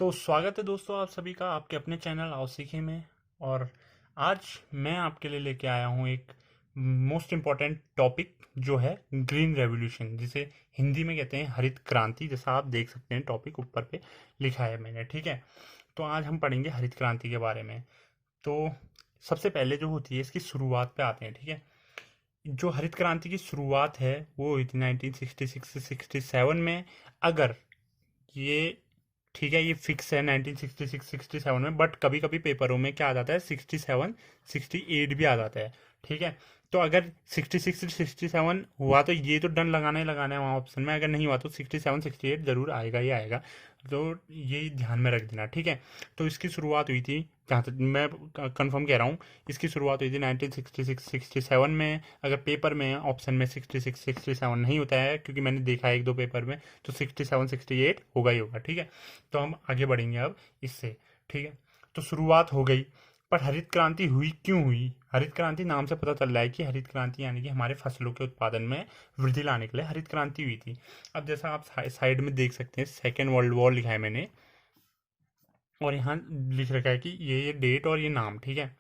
तो स्वागत है दोस्तों आप सभी का आपके अपने चैनल आओ सीखे में। और आज मैं आपके लिए लेके आया हूँ एक मोस्ट इम्पॉर्टेंट टॉपिक जो है ग्रीन रेवोल्यूशन, जिसे हिंदी में कहते हैं हरित क्रांति। जैसा आप देख सकते हैं टॉपिक ऊपर पे लिखा है मैंने, ठीक है। तो आज हम पढ़ेंगे हरित क्रांति के बारे में। तो सबसे पहले जो होती है इसकी शुरुआत पे आते हैं, ठीक है। जो हरित क्रांति की शुरुआत है वो हुई थी 1966 से 67 में। अगर ये ठीक है, ये फिक्स है 1966 67 में, बट कभी कभी पेपरों में क्या आ जाता है 67 68 भी आ जाता है, ठीक है। तो अगर 66 67 हुआ तो ये तो डन लगाना ही लगाना है वहाँ ऑप्शन में, अगर नहीं हुआ तो 67 68 जरूर आएगा ही आएगा। तो ये ध्यान में रख देना, ठीक है। तो इसकी शुरुआत हुई थी, जहाँ तक मैं कंफर्म कह रहा हूँ, इसकी शुरुआत हुई थी 1966 67 में। अगर पेपर में ऑप्शन में 66 67 नहीं होता है, क्योंकि मैंने देखा है एक दो पेपर में, तो 67 68 होगा ही होगा, ठीक है। तो हम आगे बढ़ेंगे अब इससे, ठीक है। तो शुरुआत हो गई, पर हरित क्रांति हुई क्यों हुई? हरित क्रांति नाम से पता चल रहा है कि हरित क्रांति यानी कि हमारे फसलों के उत्पादन में वृद्धि लाने के लिए हरित क्रांति हुई थी। अब जैसा आप साइड में देख सकते हैं सेकेंड वर्ल्ड वॉर लिखा है मैंने, और यहाँ लिख रखा है कि ये डेट और ये नाम, ठीक है।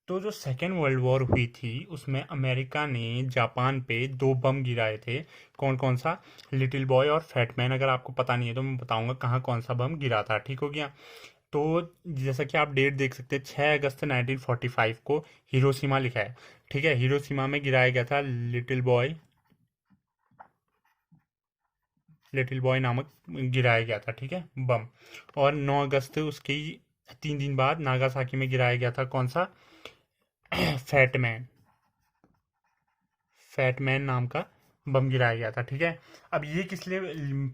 तो जो सेकेंड वर्ल्ड वॉर हुई थी उसमें अमेरिका ने जापान पे दो बम गिराए थे। कौन कौन सा? लिटिल बॉय और फैटमैन। अगर आपको पता नहीं है तो मैं बताऊंगा कहाँ कौन सा बम गिरा था, ठीक हो गया। तो जैसा कि आप डेट देख सकते हैं 6 अगस्त 1945 को हिरोशिमा लिखा है, ठीक है। हिरोशिमा में गिराया गया था लिटिल बॉय नामक गिराया गया था, ठीक है, बम। और 9 अगस्त उसके 3 दिन बाद नागासाकी में गिराया गया था कौन सा? फैटमैन। फैटमैन नाम का बम गिराया गया था, ठीक है। अब ये किस लिए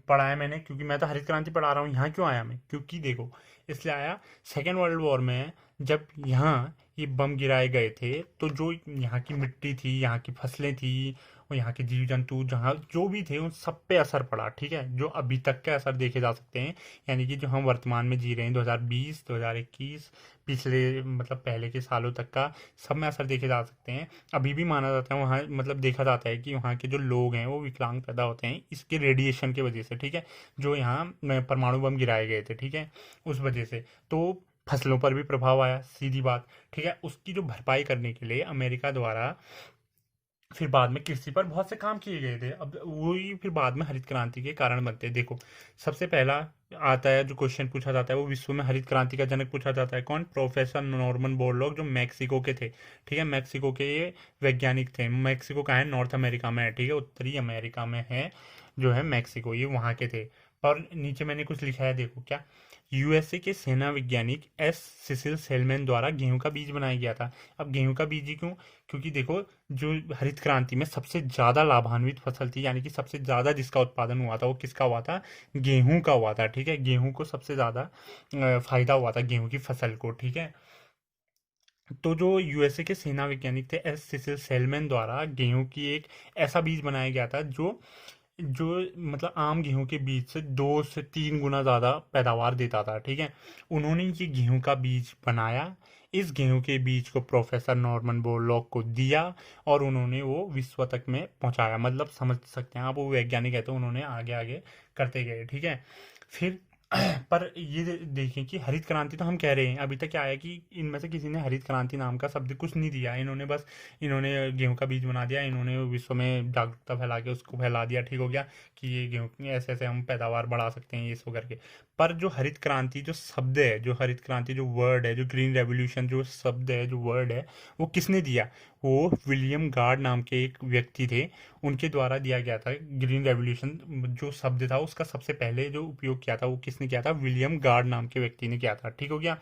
पढ़ा है मैंने? क्योंकि मैं तो हरित क्रांति पढ़ा रहा हूँ। यहाँ क्यों आया मैं? क्योंकि देखो, इसलिए आया, सेकेंड वर्ल्ड वॉर में जब यहाँ ये बम गिराए गए थे तो जो यहाँ की मिट्टी थी, यहाँ की फसलें थी, और यहाँ के जीव जंतु जहाँ जो भी थे उन सब पे असर पड़ा, ठीक है। जो अभी तक के असर देखे जा सकते हैं, यानी कि जो हम वर्तमान में जी रहे हैं 2020 2021, पिछले मतलब पहले के सालों तक का सब में असर देखे जा सकते हैं। अभी भी माना जाता है वहाँ, मतलब देखा जाता है कि वहाँ के जो लोग हैं वो विकलांग पैदा होते हैं इसके रेडिएशन की वजह से, ठीक है। जो यहाँ परमाणु बम गिराए गए थे, ठीक है, उस वजह से। तो फसलों पर भी प्रभाव आया, सीधी बात, ठीक है। उसकी जो भरपाई करने के लिए अमेरिका द्वारा फिर बाद में कृषि पर बहुत से काम किए गए थे। अब वही फिर बाद में हरित क्रांति के कारण बनते हैं। देखो, सबसे पहला आता है जो क्वेश्चन पूछा जाता है वो विश्व में हरित क्रांति का जनक पूछा जाता है कौन? प्रोफेसर नॉर्मन बोरलॉग, जो मैक्सिको के थे, ठीक है। मैक्सिको के ये वैज्ञानिक थे। मैक्सिको कहाँ है? नॉर्थ अमेरिका में है, ठीक है, उत्तरी अमेरिका में है जो है मैक्सिको, ये वहाँ के थे। पर नीचे मैंने कुछ लिखा है, देखो क्या। यूएसए के सेना वैज्ञानिक एस सिसिल सेलमैन द्वारा गेहूं का बीज बनाया गया था। अब गेहूं का बीज ही क्यों? क्योंकि देखो, जो हरित क्रांति में सबसे ज़्यादा लाभान्वित फसल थी, यानी कि सबसे ज़्यादा जिसका उत्पादन हुआ था वो किसका हुआ था? गेहूं का हुआ था, ठीक है। गेहूं को सबसे ज़्यादा फायदा हुआ था गेहूं की फसल को, ठीक है। तो जो यूएसए के सेना वैज्ञानिक थे एस सिसिल सेलमैन द्वारा गेहूं की एक ऐसा बीज बनाया गया था जो जो मतलब आम गेहूं के बीज से 2 से 3 गुना ज़्यादा पैदावार देता था, ठीक है। उन्होंने ये गेहूं का बीज बनाया। इस गेहूं के बीज को प्रोफेसर नॉर्मन बोरलॉग को दिया और उन्होंने वो विश्व तक में पहुंचाया। मतलब समझ सकते हैं आप, वो वैज्ञानिक है तो उन्होंने आगे आगे करते गए, ठीक है। फिर पर ये देखें कि हरित क्रांति तो हम कह रहे हैं, अभी तक क्या है कि इनमें से किसी ने हरित क्रांति नाम का शब्द कुछ नहीं दिया। इन्होंने बस इन्होंने गेहूं का बीज बना दिया, इन्होंने विश्व में जागरूकता फैला के उसको फैला दिया, ठीक हो गया कि ये गेहूं ऐसे ऐसे हम पैदावार बढ़ा सकते हैं ये सो करके। पर जो हरित क्रांति जो शब्द है, जो हरित क्रांति जो वर्ड है, जो ग्रीन रेवोल्यूशन जो शब्द है, जो वर्ड है, वो किसने दिया? वो विलियम गार्ड नाम के एक व्यक्ति थे, उनके द्वारा दिया गया था। ग्रीन रेवोल्यूशन जो शब्द था उसका सबसे पहले जो उपयोग किया था वो किसने किया था? विलियम गार्ड नाम के व्यक्ति ने किया था, ठीक हो गया।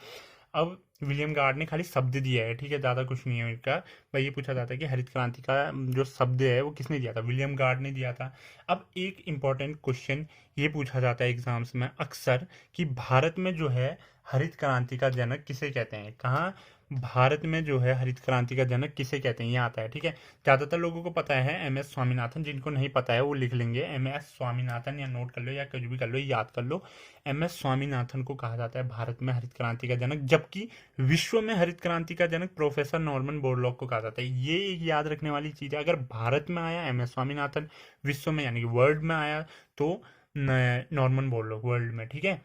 अब विलियम गार्ड ने खाली शब्द दिया है, ठीक है, ज़्यादा कुछ नहीं है उनका। भाई ये पूछा जाता है कि हरित क्रांति का जो शब्द है वो किसने दिया था? विलियम गार्ड ने दिया था। अब एक इम्पॉर्टेंट क्वेश्चन ये पूछा जाता है एग्जाम्स में अक्सर कि भारत में जो है हरित क्रांति का जनक किसे कहते हैं? कहाँ? भारत में जो है हरित क्रांति का जनक किसे कहते हैं, ये आता है, ठीक है। ज़्यादातर लोगों को पता है एम एस स्वामीनाथन, जिनको नहीं पता है वो लिख लेंगे एम एस स्वामीनाथन, या नोट कर लो या कुछ भी कर लो, याद कर लो। एम एस स्वामीनाथन को कहा जाता है भारत में हरित क्रांति का जनक, जबकि विश्व में हरित क्रांति का जनक प्रोफेसर नॉर्मन बोरलॉग को कहा जाता है। ये एक याद रखने वाली चीज़ है। अगर भारत में आया एम एस स्वामीनाथन, विश्व में यानी कि वर्ल्ड में आया तो नॉर्मन बोरलॉग वर्ल्ड में, ठीक है।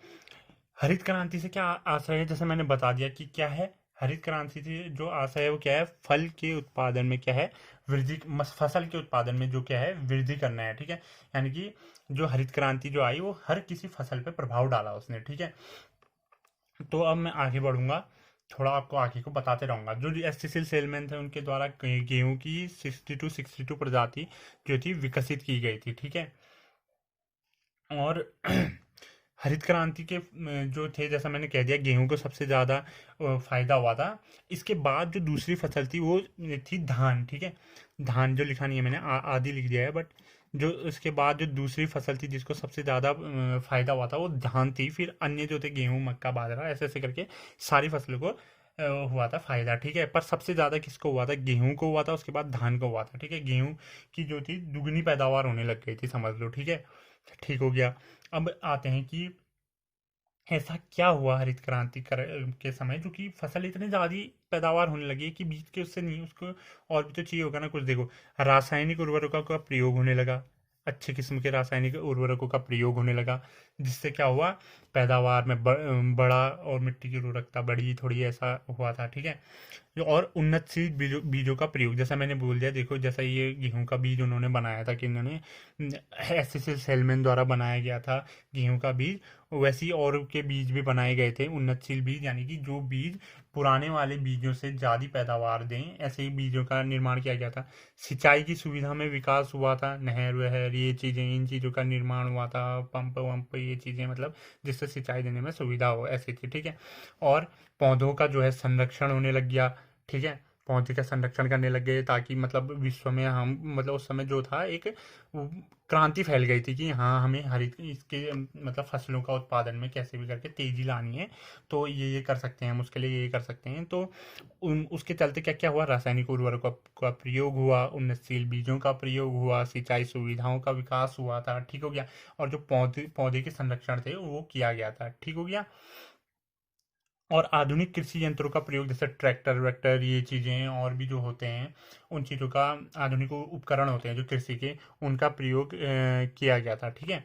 हरित क्रांति से क्या आशय है, जैसे मैंने बता दिया कि क्या है। हरित क्रांति से जो आशय है वो क्या है, फल के उत्पादन में क्या है, वृद्धि, फसल के उत्पादन में जो क्या है वृद्धि करना है, ठीक है। यानी कि जो हरित क्रांति जो आई वो हर किसी फसल पे प्रभाव डाला उसने, ठीक है। तो अब मैं आगे बढ़ूंगा, थोड़ा आपको आगे को बताते रहूंगा। जो एससीसी सेलमैन थे उनके द्वारा गेहूं की 62 प्रजाति जो थी विकसित की गई थी, ठीक है। और हरित क्रांति के जो थे, जैसा मैंने कह दिया, गेहूं को सबसे ज़्यादा फायदा हुआ था। इसके बाद जो दूसरी फसल थी वो थी धान, ठीक है। धान जो लिखा नहीं है मैंने, आदि लिख दिया है, बट जो इसके बाद जो दूसरी फसल थी जिसको सबसे ज़्यादा फायदा हुआ था वो धान थी। फिर अन्य जो थे गेहूं, मक्का, बाजरा, ऐसे ऐसे करके सारी फसलों को हुआ था फायदा, ठीक है। पर सबसे ज़्यादा किसको हुआ था, गेहूं को हुआ था, उसके बाद धान को हुआ था, ठीक है। गेहूं की जो थी दुगनी पैदावार होने लग गई थी, समझ लो, ठीक है। ठीक हो गया। अब आते हैं कि ऐसा क्या हुआ हरित क्रांति के समय जो कि फसल इतनी ज़्यादा पैदावार होने लगी है कि बीज के उससे नहीं, उसको और भी तो चाहिए होगा ना कुछ। देखो, रासायनिक उर्वरकों का प्रयोग होने लगा, अच्छे किस्म के रासायनिक उर्वरकों का प्रयोग होने लगा, जिससे क्या हुआ, पैदावार में बड़ा और मिट्टी की उर्वरकता बढ़ी थोड़ी, ऐसा हुआ था, ठीक है। और उन्नतशील बीजों बीजों का प्रयोग, जैसा मैंने बोल दिया, देखो जैसा ये गेहूं का बीज उन्होंने बनाया था कि इन्होंने एसएसएल सेलमैन द्वारा बनाया गया था गेहूं का बीज, वैसे ही और के बीज भी बनाए गए थे, उन्नतशील बीज, यानी कि जो बीज पुराने वाले बीजों से ज़्यादा पैदावार दें, ऐसे ही बीजों का निर्माण किया गया था। सिंचाई की सुविधा में विकास हुआ था, नहर वहर ये चीज़ें, इन चीज़ों का निर्माण हुआ था, पंप वंप ये चीज़ें, मतलब जिससे सिंचाई देने में सुविधा हो, ऐसी थी, ठीक है। और पौधों का जो है संरक्षण होने लग गया, ठीक है। पौधे का संरक्षण करने लग गए ताकि मतलब विश्व में हम, मतलब उस समय जो था एक क्रांति फैल गई थी कि हाँ हमें हरित इसके मतलब फसलों का उत्पादन में कैसे भी करके तेजी लानी है, तो ये कर सकते हैं हम, उसके लिए ये कर सकते हैं। तो उसके चलते क्या क्या हुआ, रासायनिक उर्वरकों का प्रयोग हुआ, उन्नतशील बीजों का प्रयोग हुआ, सिंचाई सुविधाओं का विकास हुआ था, ठीक हो गया। और जो पौधे पौधे के संरक्षण थे वो किया गया था, ठीक हो गया। और आधुनिक कृषि यंत्रों का प्रयोग, जैसे ट्रैक्टर वैक्टर ये चीज़ें और भी जो होते हैं, उन चीज़ों का, आधुनिक उपकरण होते हैं जो कृषि के, उनका प्रयोग किया गया था, ठीक है।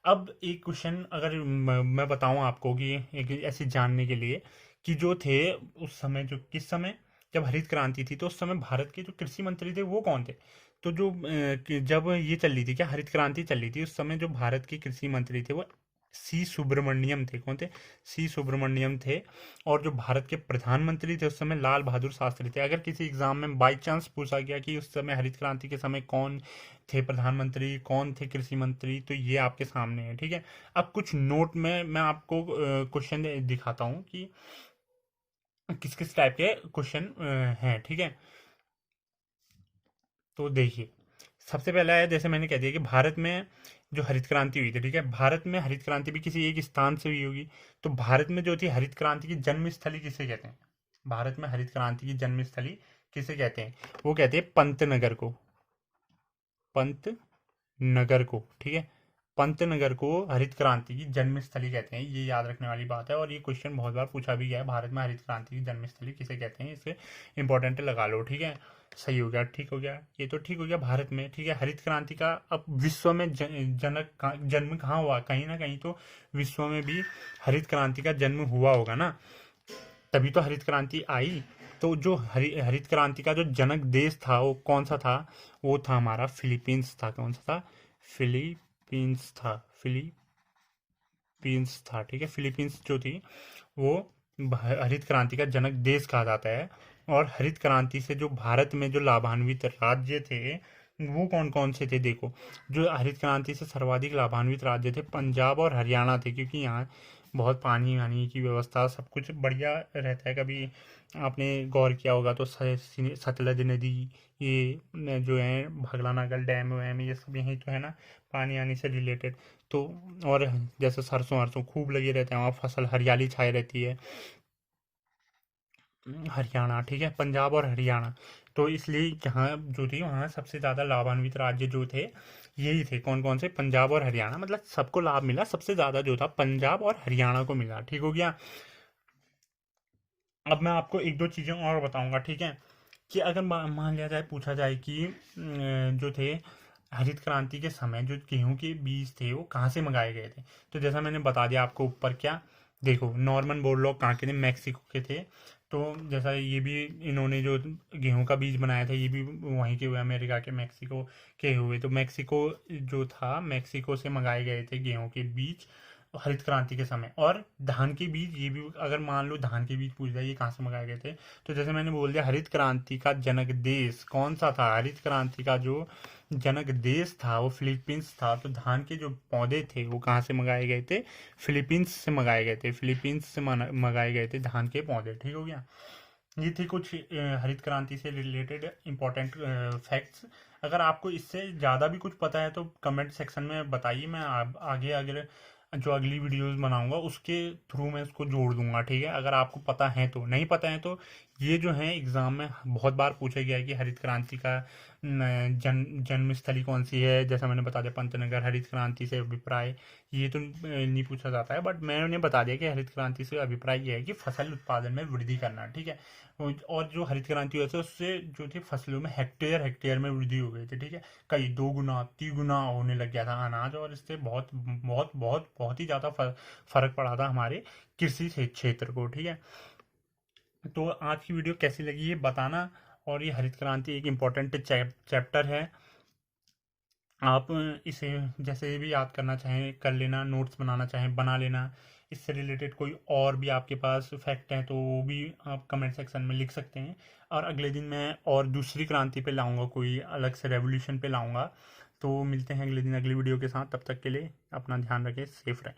अब एक क्वेश्चन अगर मैं बताऊं आपको कि एक ऐसे जानने के लिए कि जो थे उस समय, जो किस समय जब हरित क्रांति थी तो उस समय भारत के जो कृषि मंत्री थे वो कौन थे। तो जो जब ये चल रही थी, क्या हरित क्रांति चल रही थी, उस समय जो भारत के कृषि मंत्री थे वो सी सुब्रमण्यम थे। कौन थे, सी सुब्रमण्यम थे। और जो भारत के प्रधानमंत्री थे उस समय लाल बहादुर शास्त्री थे। अगर किसी एग्जाम में बाई चांस पूछा गया कि उस समय हरित क्रांति के समय कौन थे प्रधानमंत्री, कौन थे कृषि मंत्री, तो ये आपके सामने है, ठीक है। अब कुछ नोट में मैं आपको क्वेश्चन दिखाता हूँ कि किस किस टाइप के क्वेश्चन हैं, ठीक है। तो देखिए, सबसे पहला है, जैसे मैंने कह दिया कि भारत में जो हरित क्रांति हुई थी, ठीक है, भारत में हरित क्रांति भी किसी एक स्थान से हुई होगी। तो भारत में जो थी हरित क्रांति की जन्मस्थली किसे कहते हैं, भारत में हरित क्रांति की जन्मस्थली किसे कहते हैं, वो कहते हैं पंतनगर को, पंत नगर को, ठीक है। पंतनगर को हरित क्रांति की जन्मस्थली कहते हैं, ये याद रखने वाली बात है। और ये क्वेश्चन बहुत बार पूछा भी गया है, भारत में हरित क्रांति की जन्मस्थली किसे कहते हैं, इसे इंपॉर्टेंट लगा लो, ठीक है। सही हो गया, ठीक हो गया, ये तो ठीक हो गया भारत में, ठीक है। हरित क्रांति का अब विश्व में जन्म कहाँ हुआ, कहीं ना कहीं तो विश्व में भी हरित क्रांति का जन्म हुआ होगा ना, तभी तो हरित क्रांति आई। तो जो हरित क्रांति का जो जनक देश था वो कौन सा था, वो था हमारा फिलीपींस था। कौन सा था, फिलीपींस था, फिलीपींस था, ठीक है। फिलीपींस जो थी वो हरित क्रांति का जनक देश कहा जाता है। और हरित क्रांति से जो भारत में जो लाभान्वित राज्य थे वो कौन कौन से थे, देखो, जो हरित क्रांति से सर्वाधिक लाभान्वित राज्य थे पंजाब और हरियाणा थे, क्योंकि यहाँ बहुत पानी वानी की व्यवस्था सब कुछ बढ़िया रहता है। कभी आपने गौर किया होगा तो सतलज नदी, ये जो है भगलानागल डैम वैम, ये सब यहीं तो है ना, पानी आने से रिलेटेड। तो और जैसे सरसों हरसों खूब लगे रहते हैं वहाँ, फसल हरियाली छाई रहती है। हरियाणा, ठीक है, पंजाब और हरियाणा। तो इसलिए यहाँ जो थी वहाँ सबसे ज़्यादा लाभान्वित राज्य जो थे यही थे, कौन कौन से, पंजाब और हरियाणा, मतलब सबको लाभ मिला, सबसे ज़्यादा जो था पंजाब और हरियाणा को मिला, ठीक हो गया। अब मैं आपको एक दो चीज़ें और बताऊंगा, ठीक है। कि अगर मान लिया जाए, पूछा जाए कि जो थे हरित क्रांति के समय जो गेहूं के बीज थे वो कहाँ से मंगाए गए थे, तो जैसा मैंने बता दिया आपको ऊपर, क्या देखो नॉर्मन बोरलॉग कहाँ के थे, मैक्सिको के थे। तो जैसा ये भी, इन्होंने जो गेहूं का बीज बनाया था ये भी वहीं के हुए, अमेरिका के मैक्सिको के हुए। तो मैक्सिको जो था, मैक्सिको से मंगाए गए थे गेहूं के बीज हरित क्रांति के समय। और धान के बीज ये भी, अगर मान लो धान के बीज पूछ जाए ये कहाँ से मंगाए गए थे, तो जैसे मैंने बोल दिया हरित क्रांति का जनक देश कौन सा था, हरित क्रांति का जो जनक देश था वो फिलीपींस था। तो धान के जो पौधे थे वो कहाँ से मंगाए गए थे, फिलीपींस से मंगाए गए थे, फिलीपींस से मंगाए गए थे धान के पौधे। ठीक हो गया। ये थी कुछ हरित क्रांति से रिलेटेड इंपॉर्टेंट फैक्ट्स। अगर आपको इससे ज़्यादा भी कुछ पता है तो कमेंट सेक्शन में बताइए, मैं आगे अगर जो अगली वीडियोस बनाऊंगा उसके थ्रू मैं उसको जोड़ दूंगा। ठीक है, अगर आपको पता है तो, नहीं पता है तो ये जो है एग्जाम में बहुत बार पूछा गया है कि हरित क्रांति का जन्मस्थली कौन सी है, जैसा मैंने बता दिया पंतनगर। हरित क्रांति से अभिप्राय ये तो नहीं पूछा जाता है, बट मैंने बता दिया कि हरित क्रांति से अभिप्राय ये है कि फसल उत्पादन में वृद्धि करना। ठीक है, और जो हरित क्रांति हुई थी उससे जो थी फसलों में हेक्टेयर हेक्टेयर में वृद्धि हो गई थी। ठीक है, कई 2 गुना 3 गुना होने लग गया था अनाज, और इससे बहुत बहुत बहुत बहुत ही ज़्यादा फर्क पड़ा था हमारे कृषि क्षेत्र को। ठीक है, तो आज की वीडियो कैसी लगी ये बताना। और ये हरित क्रांति एक इम्पॉर्टेंट चैप्टर है। आप इसे जैसे भी याद करना चाहें कर लेना, नोट्स बनाना चाहें बना लेना। इससे रिलेटेड कोई और भी आपके पास फैक्ट हैं तो वो भी आप कमेंट सेक्शन में लिख सकते हैं। और अगले दिन मैं और दूसरी क्रांति पे लाऊंगा, कोई अलग से रेवोल्यूशन पे लाऊंगा। तो मिलते हैं अगले दिन अगली वीडियो के साथ, तब तक के लिए अपना ध्यान रखें, सेफ रहें।